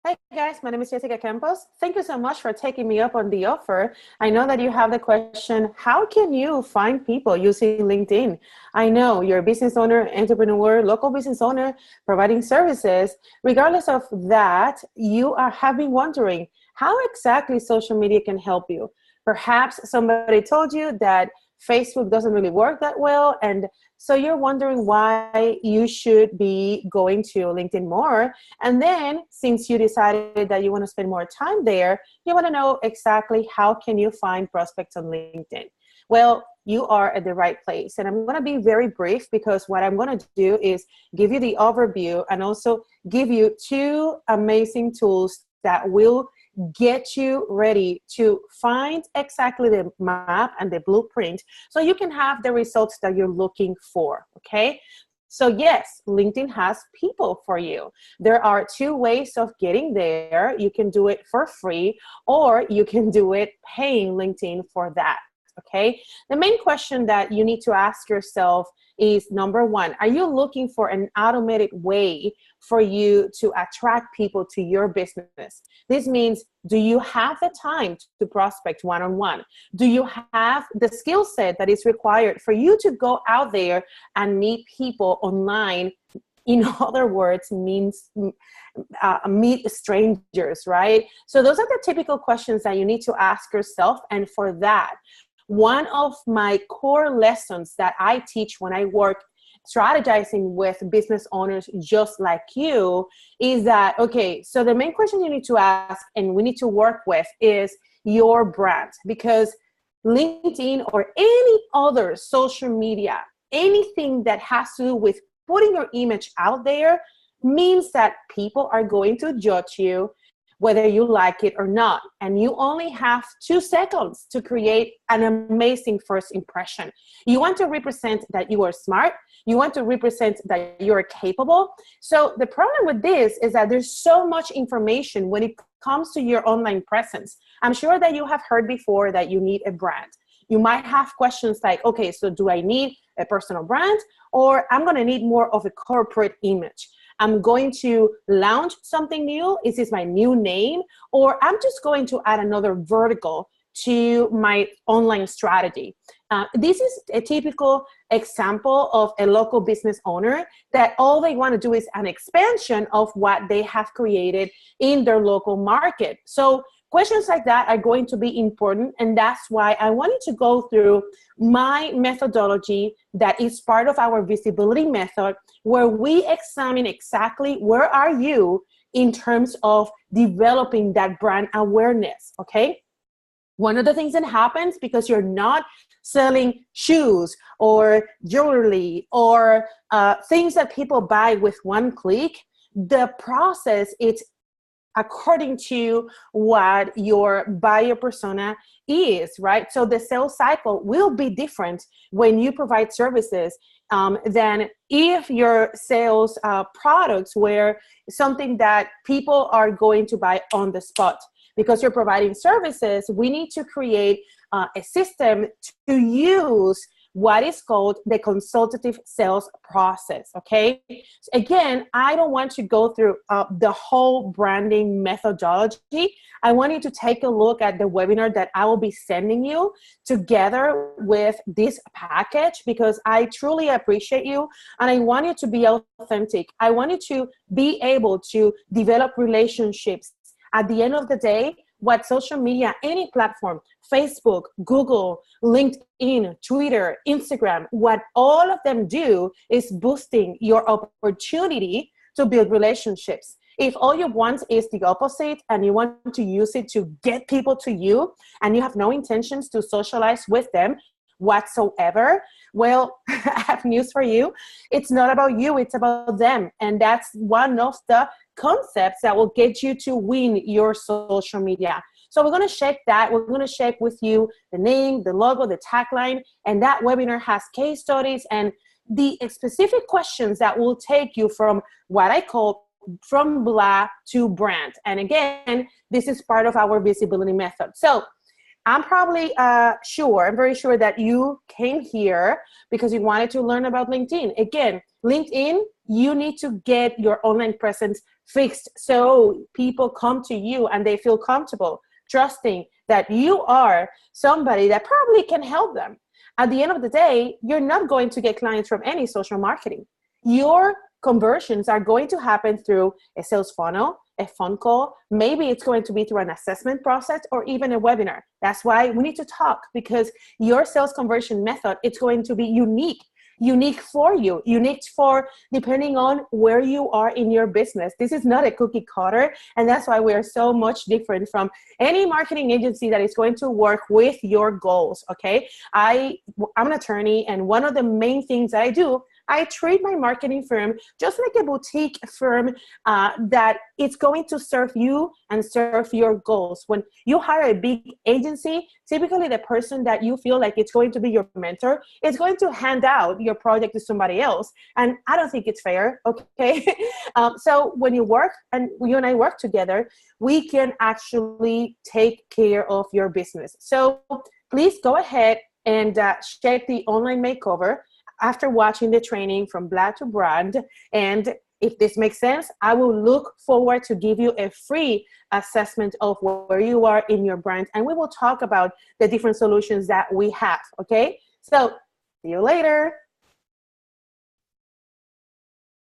Hi guys, my name is Jessica Campos. Thank you so much for taking me up on the offer. I know that you have the question, how can you find people using LinkedIn? I know you're a business owner, entrepreneur, local business owner, providing services. Regardless of that, have been wondering how exactly social media can help you. Perhaps somebody told you that Facebook doesn't really work that well, and so you're wondering why you should be going to LinkedIn more. And then since you decided that you want to spend more time there, you want to know exactly how can you find prospects on LinkedIn. Well, you are at the right place. And I'm going to be very brief because what I'm going to do is give you the overview and also give you two amazing tools that will get you ready to find exactly the map and the blueprint so you can have the results that you're looking for, okay? So yes, LinkedIn has people for you. There are two ways of getting there. You can do it for free or you can do it paying LinkedIn for that. Okay, the main question that you need to ask yourself is, number one, are you looking for an automated way for you to attract people to your business? This means, do you have the time to prospect one-on-one? Do you have the skill set that is required for you to go out there and meet people online? In other words, means meet strangers, right? So those are the typical questions that you need to ask yourself. And for that, one of my core lessons that I teach when I work strategizing with business owners just like you is that, okay, so the main question you need to ask and we need to work with is your brand, because LinkedIn or any other social media, anything that has to do with putting your image out there means that people are going to judge you whether you like it or not. And you only have 2 seconds to create an amazing first impression. You want to represent that you are smart. You want to represent that you are capable. So the problem with this is that there's so much information when it comes to your online presence. I'm sure that you have heard before that you need a brand. You might have questions like, okay, so do I need a personal brand, or I'm going to need more of a corporate image? I'm going to launch something new. Is this my new name? Or I'm just going to add another vertical to my online strategy. This is a typical example of a local business owner that all they want to do is an expansion of what they have created in their local market. So questions like that are going to be important, and that's why I wanted to go through my methodology that is part of our visibility method, where we examine exactly where are you in terms of developing that brand awareness, okay? One of the things that happens because you're not selling shoes or jewelry or things that people buy with one click, the process is according to what your buyer persona is, right? So the sales cycle will be different when you provide services than if your sales products were something that people are going to buy on the spot. Because you're providing services, we need to create a system to use what is called the consultative sales process, okay? Again, I don't want to go through the whole branding methodology. I want you to take a look at the webinar that I will be sending you together with this package, because I truly appreciate you and I want you to be authentic. I want you to be able to develop relationships. At the end of the day, what social media, any platform, Facebook, Google, LinkedIn, Twitter, Instagram, what all of them do is boosting your opportunity to build relationships. If all you want is the opposite and you want to use it to get people to you and you have no intentions to socialize with them whatsoever, well, I have news for you. It's not about you, it's about them. And that's one of the concepts that will get you to win your social media. So we're going to check that. We're going to check with you the name, the logo, the tagline, and that webinar has case studies and the specific questions that will take you from what I call from blah to brand. And again, this is part of our visibility method. So I'm probably I'm very sure that you came here because you wanted to learn about LinkedIn. Again, LinkedIn, you need to get your online presence fixed so people come to you and they feel comfortable, trusting that you are somebody that probably can help them. At the end of the day, you're not going to get clients from any social marketing. Your conversions are going to happen through a sales funnel, a phone call. Maybe it's going to be through an assessment process or even a webinar. That's why we need to talk, because your sales conversion method, it's going to be unique for you, unique for depending on where you are in your business. This is not a cookie cutter, and that's why we are so much different from any marketing agency that is going to work with your goals. Okay, I'm an attorney, and one of the main things that I do, I treat my marketing firm just like a boutique firm that it's going to serve you and serve your goals. When you hire a big agency, typically the person that you feel like it's going to be your mentor is going to hand out your project to somebody else. And I don't think it's fair, okay? So when you work, and you and I work together, we can actually take care of your business. So please go ahead and check the online makeover after watching the training from Black to Brand. And if this makes sense, I will look forward to give you a free assessment of where you are in your brand. And we will talk about the different solutions that we have, okay? So see you later.